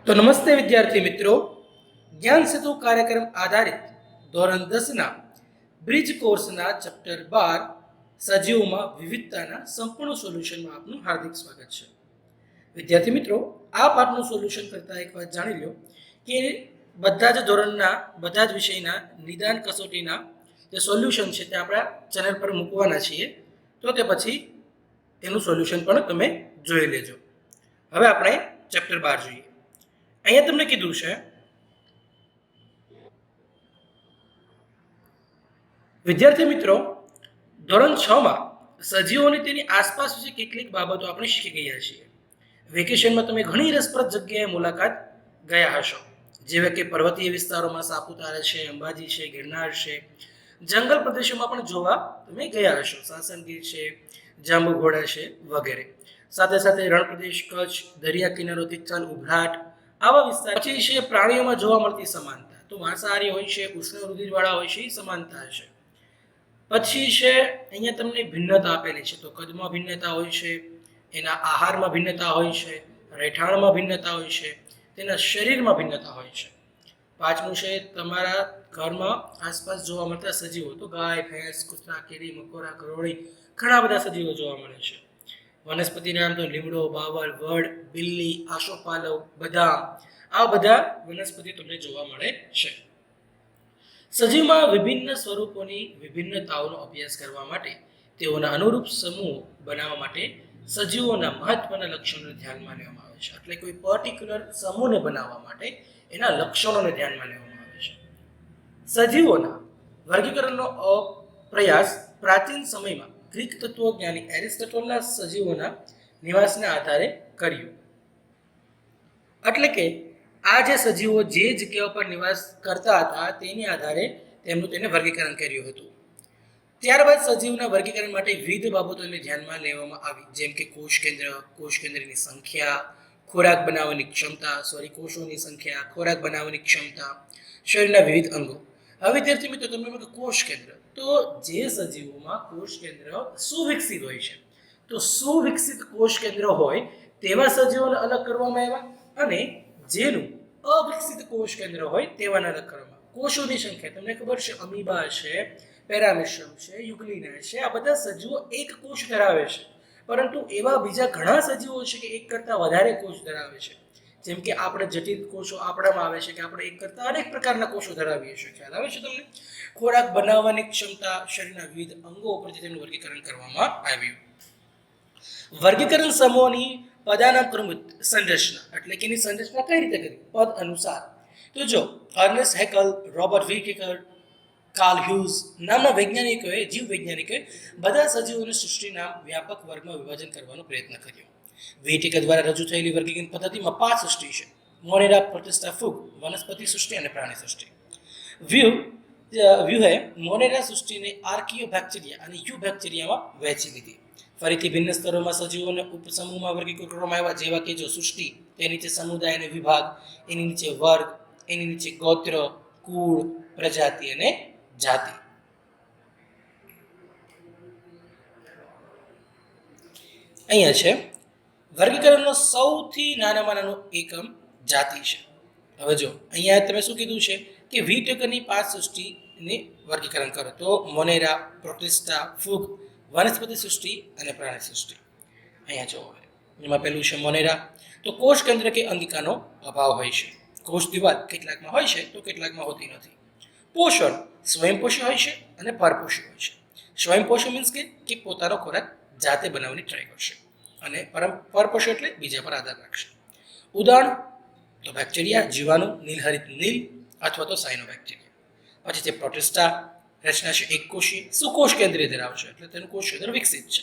તો નમસ્તે વિદ્યાર્થી મિત્રો, જ્ઞાન સેતુ કાર્યક્રમ આધારિત ધોરણ 10ના બ્રિજ કોર્સના ચેપ્ટર 12 સજીવોમાં વિવિધતાના સંપૂર્ણ સોલ્યુશનમાં આપનું હાર્દિક સ્વાગત છે. વિદ્યાર્થી મિત્રો, આ પાઠનું સોલ્યુશન કરતા એક વાત જાણી લો કે બધા જ ધોરણના બધા જ વિષયના નિદાન કસોટીના જે સોલ્યુશન છે તે આપણા ચેનલ પર મૂકવાના છીએ, તો તે પછી એનું સોલ્યુશન પણ તમે જોઈ લેજો. હવે આપણે ચેપ્ટર 12 જોઈએ. અહીંયા તમને કીધું છે વિદ્યાર્થી મિત્રો, ધોરણ 6માં સજીવોની તેની આસપાસ વિશે કેટલીક બાબતો આપણે શીખી ગયા છીએ. વેકેશનમાં તમે ઘણી રસપ્રદ જગ્યાએ મુલાકાત ગયા હશો, જેવા કે પર્વતીય વિસ્તારોમાં સાપુતારા છે, અંબાજી છે, ગિરનાર છે. જંગલ પ્રદેશોમાં પણ જોવા તમે ગયા હશો, સાસણગીર છે, જાંબુઘોડા છે વગેરે. સાથે સાથે રણ પ્રદેશ, કચ્છ, દરિયા કિનારોથી ચાલ ઉભરાટ, આવા વિસ્તાર. પછી છે પ્રાણીઓમાં જોવા મળતી સમાનતા, તો માંસાહારી હોય છે, ઉષ્ણ રુધિરવાળા હોય છે, એ સમાનતા હશે. પછી છે અહીંયા તમને ભિન્નતા આપેલી છે, તો કદમાં ભિન્નતા હોય છે, એના આહારમાં ભિન્નતા હોય છે, રહેઠાણમાં ભિન્નતા હોય છે, તેના શરીરમાં ભિન્નતા હોય છે. પાંચમું છે તમારા ઘરમાં આસપાસ જોવા મળતા સજીવો, તો ગાય, ભેંસ, કૂતરા, કીડી, મકોરા, ગરોળી, ઘણા બધા સજીવો જોવા મળે છે. વનસ્પતિ નામ તો લીમડો, બાવળ, વડ, બિલ્લી, આસોપાલવ, બદામ, આ બધા વનસ્પતિ તમને જોવા મળે છે. સજીવમાં વિભિન્ન સ્વરૂપોની વિભિન્નતાઓનો અભ્યાસ કરવા માટે, તેઓના અનુરૂપ સમૂહ બનાવવા માટે સજીવોના મહત્વના લક્ષણોને ધ્યાનમાં લેવામાં આવે છે. એટલે કોઈ પર્ટિક્યુલર સમૂહને બનાવવા માટે એના લક્ષણોને ધ્યાનમાં લેવામાં આવે છે. સજીવોના વર્ગીકરણનો પ્રયાસ પ્રાચીન સમયમાં ગ્રીક તત્વજ્ઞાની એરિસ્ટોટલના સજીવોના નિવાસના આધારે કર્યો. એટલે કે આ જે સજીવો જે જગ્યા પર નિવાસ કરતા હતા તેની આધારે તેને વર્ગીકરણ કર્યું હતું. ત્યારબાદ સજીવના વર્ગીકરણ માટે વિવિધ બાબતોને ધ્યાનમાં લેવામાં આવી, જેમ કે કોષ કેન્દ્રની સંખ્યા, ખોરાક બનાવવાની ક્ષમતા, કોષોની સંખ્યા, ખોરાક બનાવવાની ક્ષમતા, શરીરના વિવિધ અંગો. હવે વિદ્યાર્થી મિત્રો, તમને કોષ કેન્દ્ર, તો જે સજીવોમાં કોષ કેન્દ્ર સુવિકસિત હોય છે, તો સુવિકસિત કોષ કેન્દ્ર હોય તેવા સજીવોને અલગ કરવામાં આવ્યા, અને જેનું અવિકસિત કોષ કેન્દ્ર હોય તેવાને અલગ કરવામાં. કોષોની સંખ્યા તમને ખબર છે, અમીબા છે, પેરામિશ્રમ છે, યુગ્લિના છે, આ બધા સજીવો એક કોષ ધરાવે છે. પરંતુ એવા બીજા ઘણા સજીવો છે કે એક કરતાં વધારે કોષ ધરાવે છે. જેમ કે આપણે જટિલ કોષો આપણામાં આવે છે કે આપણે એક કરતાં અનેક પ્રકારના કોષો ધરાવીએ છીએ. ખ્યાલ આવે છે તમને? ખોરાક બનાવવાની ક્ષમતા, શરીરના વિવિધ અંગો ઉપરથી તેનું વર્ગીકરણ કરવામાં આવ્યું. વર્ગીકરણ સમૂહોની પદાનુક્રમિત સંરચના, એટલે કે એની સંરચના કઈ રીતે કરી? પદ અનુસાર. તો જો Ernest Haeckel, Robert Whittaker, Carl Woese નામના વૈજ્ઞાનિકોએ, જીવ વૈજ્ઞાનિકોએ બધા સજીવોની સૃષ્ટિના વ્યાપક વર્ગમાં વિભાજન કરવાનો પ્રયત્ન કર્યો. વિટેકર દ્વારા રજૂ થયેલી વર્ગીકરણ પદ્ધતિમાં 5 સૃષ્ટિ છે: મોનેરા, પ્રોટિસ્ટા, ફૂગ, વનસ્પતિ સૃષ્ટિ અને પ્રાણી સૃષ્ટિ. વ્યુહે મોનેરા સૃષ્ટિને આર્કિયોબેક્ટેરિયા અને યુબેક્ટેરિયામાં વહેંચી લીધી. ફરીથી ભિન્ન સ્તરોમાં સજીવોને ઉપસમૂહમાં વર્ગીકૃત કરવામાં આવ્યા, જેવા કે જો સૃષ્ટિ, તેની નીચે સમુદાય અને વિભાગ, એની નીચે વર્ગ, એની નીચે ગોત્ર, કુળ, પ્રજાતિ અને જાતિ. અહીંયા છે વર્ગીકરણનો સૌથી નાનામાં નાનો એકમ જાતિ છે. હવે જો અહીંયા તમે શું કીધું છે કે વિટેકરની 5 સૃષ્ટિને વર્ગીકરણ કરો, તો મોનેરા, પ્રોટિસ્ટા, ફૂગ, વનસ્પતિ સૃષ્ટિ અને પ્રાણી સૃષ્ટિ. અહીંયા જો એમાં પહેલું છે મોનેરા, તો કોષ કેન્દ્ર કે અંગિકાનો અભાવ હોય છે. કોષ દિવાલ કેટલાકમાં હોય છે તો કેટલાકમાં હોતી નથી. પોષણ સ્વયંપોષી હોય છે અને પરપોષી હોય છે. સ્વયંપોષી મીન્સ કે પોતાનો ખોરાક જાતે બનાવવાની ટ્રાય કરશે, અને પરપોષી એટલે બીજા પર આધાર રાખશે. ઉદાહરણ તો બેક્ટેરિયા, જીવાણુ, નીલહરિત નીલ અથવા તો સાયનોબેક્ટેરિયા. પછી તે પ્રોટિસ્ટા, રચના છે એક કોષીય, સુકોષ કેન્દ્રીય ધરાવશે, એટલે તેનું કોષ કેન્દ્ર વિકસિત છે.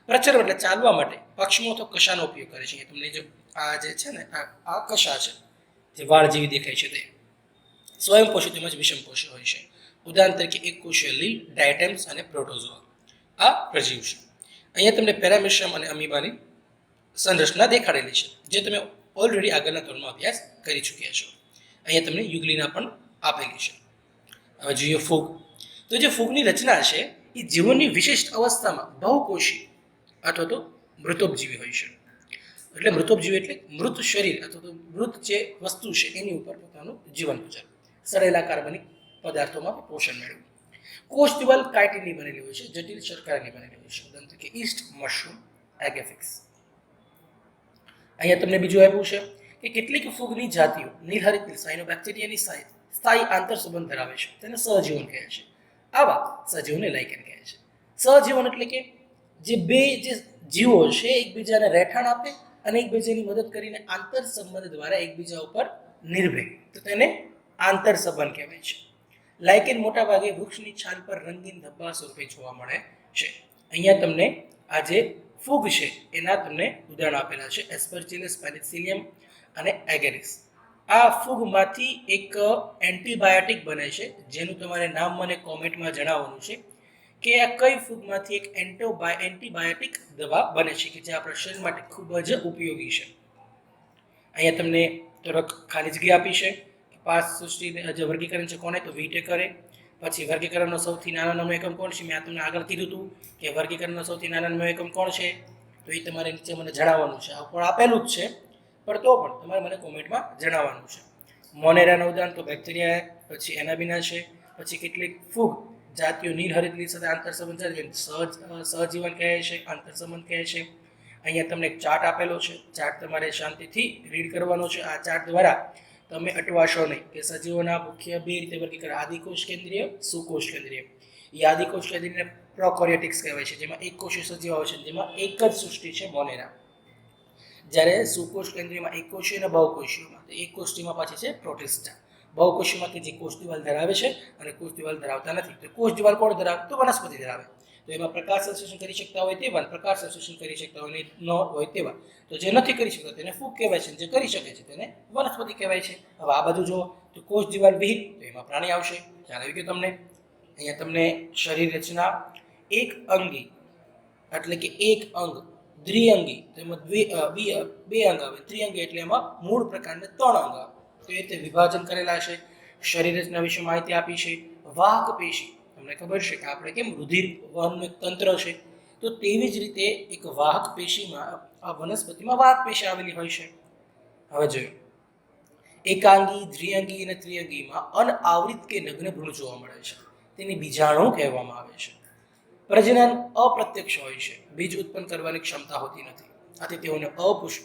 પ્રચરણ એટલે ચાલવા માટે પક્ષીઓ તો કશાનો ઉપયોગ કરે છે. તમને જો આ જે છે ને આ કશા છે, જે વાળ જેવી દેખાય છે, તે સ્વયંપોષી તેમજ વિષમપોષી હોય છે. ઉદાહરણ તરીકે એક કોષીય લીલ, ડાયટેમ્સ અને પ્રોટોઝોઆ આ પ્રજીવ છે. અહીંયા તમને પેરામિશ્રમ અને અમીબાની સંરચના દેખાડેલી છે, જે તમે ઓલરેડી આગળના ધોરણમાં અભ્યાસ કરી ચૂક્યા છો. અહીંયા તમને યુગ્લિના પણ આપેલી છે. હવે જોઈએ ફૂગ. તો જે ફૂગની રચના છે એ જીવનની વિશિષ્ટ અવસ્થામાં બહુકોષી અથવા તો મૃતોપજીવી હોય છે. એટલે મૃતોપજીવી એટલે મૃત શરીર અથવા તો મૃત જે વસ્તુ છે એની ઉપર પોતાનું જીવન ગુજારવું. સડેલા કાર્બનિક પદાર્થોમાં પોષણ મેળવવું. કોષ દિવાલ કાઇટિનની બનેલી હોય છે, જટિલ શર્કરાની બનેલી હોય છે. ઉદાહરણ તરીકે ઈસ્ટ, મશરૂમ, એગેફિક્સ. અહીંયા તમને બીજું આપ્યું છે કે કેટલીક ફૂગની જાતિઓ નીલહરિત સાયનોબેક્ટેરિયાની સ્થાયી આંતર સંબંધ ધરાવે છે, તેને સહજીવન કહે છે. આવા સહજીવનને લાઇકેન કહે છે. સહજીવન એટલે કે જે બે જે જીવો છે એકબીજાને રહેઠાણ આપે અને એકબીજાની મદદ કરીને આંતર સંબંધ દ્વારા એકબીજા ઉપર નિર્ભય, તો તેને આંતર સંબંધ કહેવાય છે. લાઇકેન મોટા ભાગે વૃક્ષની છાલ પર રંગીન ધબ્બા સ્વરૂપે જોવા મળે છે. અહીંયા તમને આ જે ફૂગ છે એના તમને ઉદાહરણ આપેલા છે, એસ્પરજીલસ, પેનિસિલિયમ અને એગેરિસ. આ ફૂગમાંથી એક એન્ટીબાયોટિક બને છે, જેનું તમારે નામ મને કોમેન્ટમાં જણાવવાનું છે કે આ કઈ ફૂગમાંથી એક એન્ટીબાયોટિક દવા બને છે કે જે આપણા શરીર માટે ખૂબ જ ઉપયોગી છે. અહીંયા તમને થોડોક ખાલી જગ્યા આપી છે. પાંચ સૃષ્ટિ જે વર્ગીકરણ છે કોને, તો વીટે કરે. પછી વર્ગીકરણનો સૌથી નાનો એકમ કોણ છે, મેં તમને આગળ કીધું હતું કે વર્ગીકરણનો સૌથી નાનો એકમ કોણ છે, તો એ તમારે નીચે મને જણાવવાનું છે. આ પણ આપેલું જ છે, પણ તો પણ તમારે મને કોમેન્ટમાં જણાવવાનું છે. મોનેરાનું ઉદાહરણ તો બેક્ટેરિયા, પછી એનાબિના છે, પછી કેટલીક ફૂગ જાતિઓ નીલહરિતની સાથે આંતરસંબંધ સહજીવન કહે છે, આંતરસંબંધ કહે છે. અહીંયા તમને એક ચાર્ટ આપેલો છે, ચાર્ટ તમારે શાંતિથી રીડ કરવાનો છે. આ ચાર્ટ દ્વારા તમે અટવાશો નહીં કે સજીવોના મુખ્ય બે રીતે વર્ગીકરણ, આદિકોષ કેન્દ્રીય, સુકોષ કેન્દ્રીય. એ આદિકોષ કેન્દ્રીય પ્રોકોરિયોટિક્સ કહેવાય છે, જેમાં એક કોષીય સજીવો હોય છે, જેમાં એક જ સૃષ્ટિ છે મોનેરા. જ્યારે સુકોષ કેન્દ્રીયમાં એક કોષીય અને બહુકોષીયમાં, તો એક કોષીયમાં પાછી છે પ્રોટિસ્ટા. બહુકોષીયમાં કે જે કોષ દિવાલ ધરાવે છે અને કોષ દિવાલ ધરાવતા નથી. તો કોષ દિવાલ કોણ ધરાવે, તો વનસ્પતિ ધરાવે. તો એમાં પ્રકાશ સંશ્લેષણ કરી શકતા હોય તેવા, પ્રકાશ સંશ્લેષણ કરી શકતા હોય ન હોય તેવા. તો જે નથી કરી શકતા તેને ફૂગ કહેવાય છે, જે કરી શકે છે તેને વનસ્પતિ કહેવાય છે. હવે આ બાજુ જુઓ તો કોષ દિવાલ વિહીન, તો એમાં પ્રાણી આવશે. ખ્યાલ આવી ગયો તમને. અહીંયા તમને શરીર રચના એક અંગી એટલે કે એક અંગ, દ્વિઅંગી તેમાં બે અંગ આવે, ત્રિઅંગી એટલે એમાં મૂળ પ્રકારના 3 અંગ આવે. તો એ રીતે વિભાજન કરેલા છે. શરીર રચના વિશે માહિતી આપી છે. વાહક પેશી, તમને ખબર છે કે આપણે કેમ રુધિર વહનનું એક તંત્ર છે, તો તેવી જ રીતે એક વાહક પેશીમાં આ વનસ્પતિમાં વાહક પેશી આવેલી હોય છે. હવે જોઈએ એકાંગી, દ્વિઅંગી અને ત્રિઅંગીમાં અનાવૃત કે નગ્ન ભ્રૂણ જોવા મળે છે, તેને બીજાણુ કહેવામાં આવે છે. પ્રજનન અપ્રત્યક્ષ હોય છે, બીજ ઉત્પન્ન કરવાની ક્ષમતા હોતી નથી. આથી તેઓને અપુષ્પ,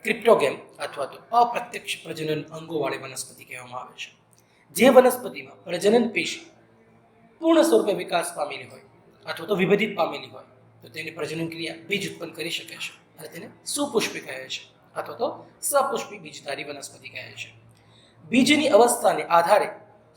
ક્રિપ્ટોગેમ અથવા તો અપ્રત્યક્ષ પ્રજનન અંગોવાળી વનસ્પતિ કહેવામાં આવે છે. જે વનસ્પતિમાં પ્રજનન પેશી પૂર્ણ સ્વરૂપે વિકાસ પામેલી હોય અથવા તો વિભેદિત પામેલી હોય, તો તેની પ્રજનન ક્રિયા બીજ ઉત્પન્ન કરી શકે છે અને તેને સુપુષ્પી કહે છે અથવા તો સપુષ્પી બીજધારી વનસ્પતિ કહે છે. બીજની અવસ્થાને આધારે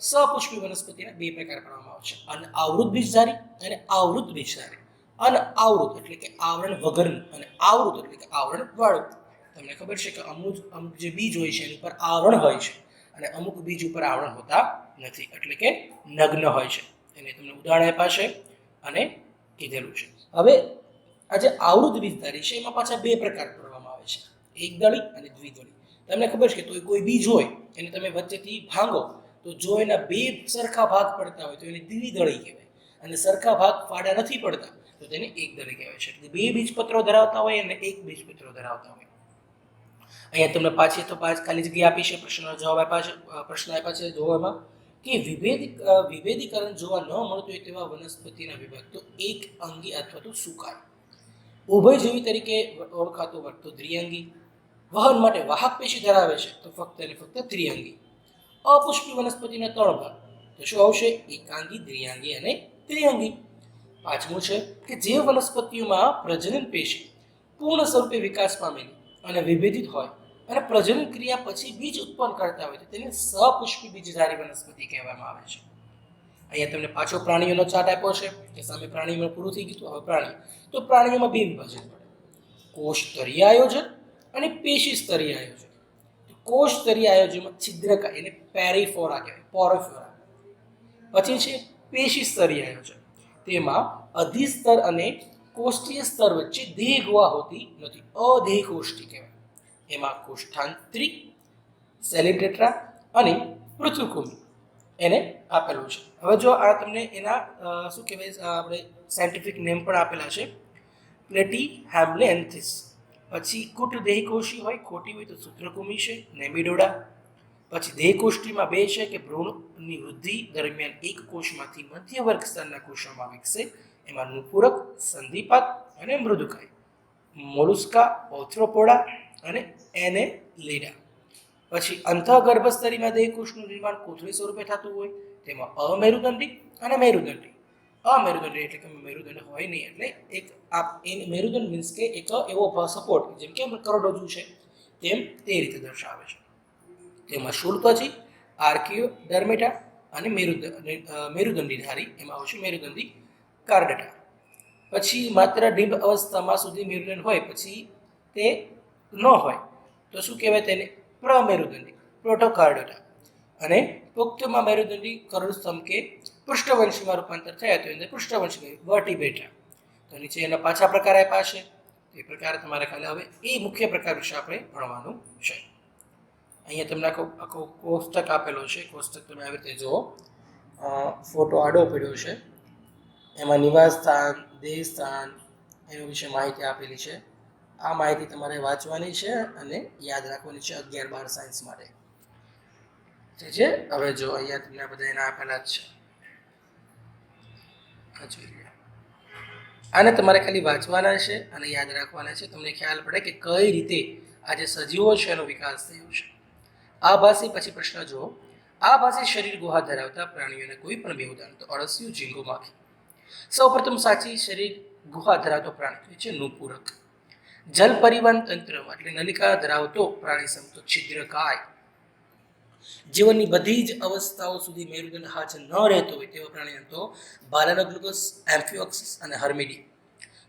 સપુષ્પી વનસ્પતિના 2 પ્રકાર પાડવામાં આવે છે, અનાવૃત બીજધારી અને આવૃત બીજધારી. અનાવૃત એટલે કે આવરણ વગરનું અને આવૃત એટલે કે આવરણ વાળું. તમને ખબર છે કે અમુક જે બીજ હોય છે એની ઉપર આવરણ હોય છે અને અમુક બીજ ઉપર આવરણ હોતા નથી, એટલે કે નગ્ન હોય છે. એને તમને ઉદાહરણ આપ્યા છે અને કીધેલું છે. હવે આ જે આવૃત બીજધારી છે એમાં પાછા 2 પ્રકાર પાડવામાં આવે છે, એકદળી અને દ્વિદળી. તમને ખબર છે કે તો કોઈ બીજ હોય એને તમે વચ્ચેથી ભાંગો, તો જો એના 2 સરખા ભાગ પડતા હોય તો એને દ્વિદળી કહેવાય, અને સરખા ભાગ ફાડા નથી પડતા તો તેને એકદળી કહેવાય છે. એટલે 2 બીજપત્રો ધરાવતા હોય અને 1 બીજપત્રો ધરાવતા હોય. અહીંયા તમને પાછી તો ખાલી જગ્યા આપી છે, પ્રશ્નનો જવાબ આપ્યા છે, પ્રશ્ન આપ્યા છે જોવામાં કે વિભેદીકરણ જોવા ન મળતું હોય તેવા વનસ્પતિના વિભાગ, તો એક અંગી અથવા તો સુકાય. ઉભયજીવી તરીકે ઓળખાતો વર્ગ તો દ્વિઅંગી. વહન માટે વાહક પેશી ધરાવે છે તો ફક્ત અને ફક્ત ત્રિઅંગી. અપુષ્પી વનસ્પતિના 3 ભાગ, તો શું આવશે, એકાંગી, દ્વિઅંગી અને ત્રિઅંગી. પાંચમું છે કે જે વનસ્પતિઓમાં પ્રજનન પેશી પૂર્ણ સ્વરૂપે વિકાસ પામેલી અને વિભેદિત હોય અને પ્રજનન ક્રિયા પછી બીજ ઉત્પન્ન કરતા હોય તો તેને સપુષ્પી બીજધારી વનસ્પતિ કહેવામાં આવે છે. અહીંયા તમને પાછો પ્રાણીઓનો ચાર્ટ આપ્યો છે કે સામે પ્રાણીઓમાં પૂરું થઈ ગયું. હવે પ્રાણી, તો પ્રાણીઓમાં 2 વિભાજન પડે, કોષ સ્તરીય આયોજન અને પેશી સ્તરીય આયોજન. કોષ સ્તરીય આયોજનમાં છિદ્રકા એને પેરીફોરા કહેવાય, પોરોફોરા. પછી છે પેશી સ્તરીય આયોજન, તેમાં અધિસ્તર અને કોષ્ઠીય સ્તર વચ્ચે દેહગુહા હોતી નથી, અદેહ કોષ્ઠી કહેવાય. એમાં કોષ્ઠાંતરી, સેલિબ્રેટ્રા અને પૃથુકુમી એને આપેલું છે. હવે જો આ તમને એના શું કહેવાય આપણે સાયન્ટિફિક નેમ પણ આપેલા છે, પ્લેટી હેમ્લેન્થિસ, પછી કુટ દેહકોશી હોય, ખોટી હોય તો સૂત્રકુમી છે, નેમિડોડા. પછી દેહકોષ્ઠીમાં 2 છે કે ભ્રૂણની વૃદ્ધિ દરમિયાન એક કોષમાંથી મધ્યવર્ગ સ્તરના કોષોમાં વિકસે, એમાં નુપુરક, સંધિપાત અને મૃદુકાય. મોલુસ્કા, ઓથ્રોપોડા અને એનેલિડા. પછી અંતઃગર્ભસ્તરીમાં દેહકોષનું નિર્માણ કોથળી સ્વરૂપે થતું હોય, તેમાં અમેરુદંડી અને મેરુદંડી. અમેરુદંડી એટલે કે મેરુદંડ હોય નહીં, એટલે એક મેરુદંડ મીન્સ કે એક એવો સપોર્ટ, જેમ કે કરોડરજ્જુ છે તેમ તે રીતે દર્શાવે છે. તેમાં શૂળત્વચી, આર્કિયોડર્મેટા અને મેરુદંડીધારી, એમાં આવશે મેરુદંડી કાર્ડટા. પછી માત્ર ડિંબ અવસ્થામાં સુધી મેરુદંડ હોય, પછી તે ન હોય તો શું કહેવાય તેને? પ્રમેરુદંડી, પ્રોટોકાર્ડટા. અને પુખ્તમાં મેરુદંડી કરોડસ્તંભ કે પૃષ્ઠવંશીમાં રૂપાંતર થયા તો એને પૃષ્ઠવંશી વર્ટિબ્રેટા. તો નીચે એના પાછા પ્રકાર આપ્યા છે, એ પ્રકાર તમારે ખાલી હવે એ મુખ્ય પ્રકાર વિશે આપણે ભણવાનું છે. અહીંયા તમને આખો કોષ્ટક આપેલો છે. કોષ્ટક તમે આવી રીતે જુઓ, ફોટો આડો પડ્યો છે, એમાં નિવાસ સ્થાન, દેહ સ્થાન એના વિશે માહિતી આપેલી છે. આ માહિતી તમારે વાંચવાની છે અને યાદ રાખવાની છે 11-12 સાયન્સ માટે. ઠીક છે. હવે જો અહીંયા તમને બધા એના આપેલા જ છે, આ જોઈ લો. આને તમારે ખાલી વાંચવાના છે અને યાદ રાખવાના છે. તમને ખ્યાલ પડે કે કઈ રીતે આ જે સજીવો છે એનો વિકાસ થયો છે. આભાસી, પછી પ્રશ્ન જુઓ, આભાસી શરીર ગુહા ધરાવતા પ્રાણીઓને કોઈ પણ બે ઉદાહરણ તો અળસિયું, ઝીંગો, માખી. સૌપ્રથમ સાચી શરીર ગુહા ધરાવતો પ્રાણી છે નુપુરક. જલ પરિવહન તંત્રમાં એટલે નલિકા ધરાવતો પ્રાણી સમતો છિદ્રકાય. જીવનની બધી જ અવસ્થાઓ સુધી મેરુદંડ હાજર ન રહેતો હોય તેવા પ્રાણીઓ તો બાલાનોગ્લુકસ, એમ્ફિયોક્સિસ અને હર્મિડી.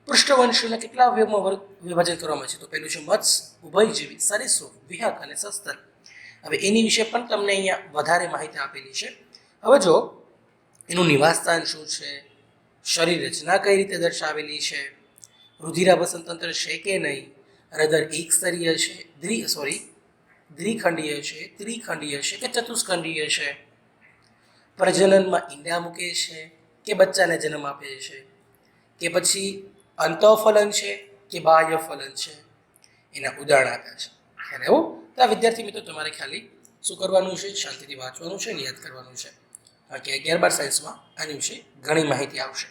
પૃષ્ઠવંશીઓના કેટલા અવયવમાં વિભાજન કરવામાં છે? તો પહેલું છે મત્સ્ય, ઉભયજીવી, સરીસૃપ, વિહંગ અને સસ્તન. હવે એની વિશે પણ તમને અહીંયા વધારે માહિતી આપેલી છે. હવે જો એનું નિવાસસ્થાન શું છે, શરીર રચના કઈ રીતે દર્શાવેલી છે, રુધિરાભસન તંત્ર છે કે નહીં, હૃદય એકસ્તરીય છે, દ્વિખંડીય છે, ત્રિખંડીય છે કે ચતુષ્ખંડીય છે, પ્રજનનમાં ઈંડા મૂકે છે કે બચ્ચાને જન્મ આપે છે, કે પછી અંતઃફલન છે કે બાહ્ય ફલન છે, એના ઉદાહરણ આપ્યા છે. ખ્યાલ આવ્યો? તો આ વિદ્યાર્થી મિત્રો તમારે ખાલી શું કરવાનું છે? શાંતિથી વાંચવાનું છે અને યાદ કરવાનું છે, કારણ કે 11-12 સાયન્સમાં આની વિશે ઘણી માહિતી આવશે.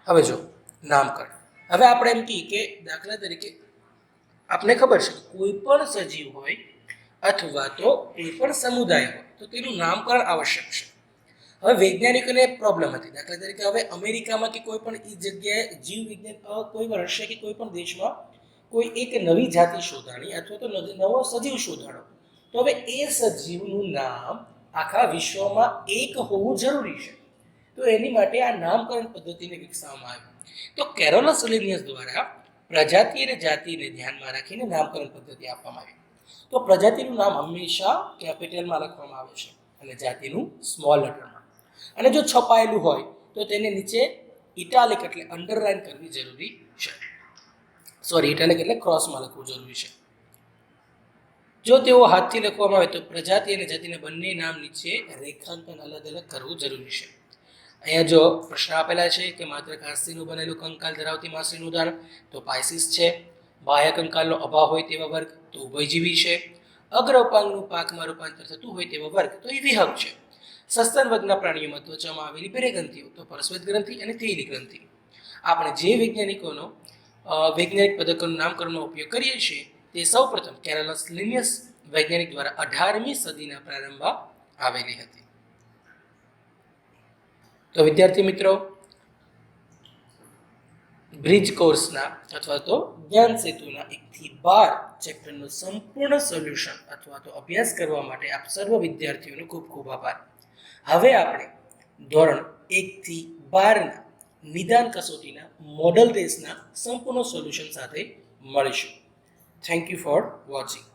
હવે જો નામકરણ. હવે આપણે એમ કહીએ કે દાખલા તરીકે આપને ખબર છે કોઈ પણ સજીવ હોય અથવા તો કોઈ પણ સમુદાય હોય તો તેનું નામકરણ આવશ્યક છે. હવે વૈજ્ઞાનિકોને પ્રોબ્લેમ હતી. દાખલા તરીકે હવે અમેરિકામાં કે કોઈ પણ એ જગ્યાએ જીવ વિજ્ઞાન કોઈ પણ રશિયા કે કોઈ પણ દેશમાં કોઈ એક નવી જાતિ શોધાણી અથવા તો નવો સજીવ શોધાણો, તો હવે એ સજીવનું નામ આખા વિશ્વમાં એક હોવું જરૂરી છે. તો એની માટે આ નામકરણ પદ્ધતિને વિકસાવવામાં આવી. તો કેરોલસ લિનિયસ દ્વારા પ્રજાતિ અને જાતિને ધ્યાનમાં રાખીને નામકરણ પદ્ધતિ આપવામાં આવી. તો પ્રજાતિનું નામ હંમેશા કેપિટલમાં લખવામાં આવે છે અને જાતિનું સ્મોલ લેટરમાં. અને જો છપાયેલું હોય તો તેને નીચે ઇટાલિક એટલે અંડરલાઇન કરવી જરૂરી છે. ઇટાલિક એટલે ક્રોસમાં લખવું જરૂરી છે. જો તેઓ હાથથી લખવામાં આવે તો પ્રજાતિ અને જાતિને બંને નામ નીચે રેખાંકન અલગ અલગ કરવું જરૂરી છે. અહીંયા જો પ્રશ્ન આપેલા છે કે માત્ર કાસ્તીનું બનેલું કંકાલ ધરાવતી માછલીનું ઉદાહરણ તો પાયસીસ છે. બાહ્ય કંકાલનો અભાવ હોય તેવા વર્ગ તો ઉભયજીવી છે. અગ્ર ઉપાંગનું પાકમાં રૂપાંતર થતું હોય તેવા વર્ગ તો એ વિહંગ છે. સસ્તન વર્ગના પ્રાણીઓમાં ત્વચામાં આવેલી બે ગ્રંથિઓ તો પરસ્વેદ ગ્રંથિ અને તૈલી ગ્રંથિ. આપણે જે વૈજ્ઞાનિક પદ્ધતિનું નામકરણનો ઉપયોગ કરીએ છીએ તે સૌપ્રથમ કેરોલસ લિનિયસ વૈજ્ઞાનિક દ્વારા 18મી સદીના પ્રારંભમાં આવેલી હતી. તો વિદ્યાર્થી મિત્રો, બ્રિજ કોર્સના અથવા તો જ્ઞાન સેતુના 1 થી 12 ચેપ્ટરનું સંપૂર્ણ સોલ્યુશન અથવા તો અભ્યાસ કરવા માટે આપ સર્વ વિદ્યાર્થીઓનો ખૂબ ખૂબ આભાર. હવે આપણે ધોરણ 1 થી 12ના નિદાન કસોટીના મોડલ ટેસ્ટના સંપૂર્ણ સોલ્યુશન સાથે મળીશું. Thank you for watching.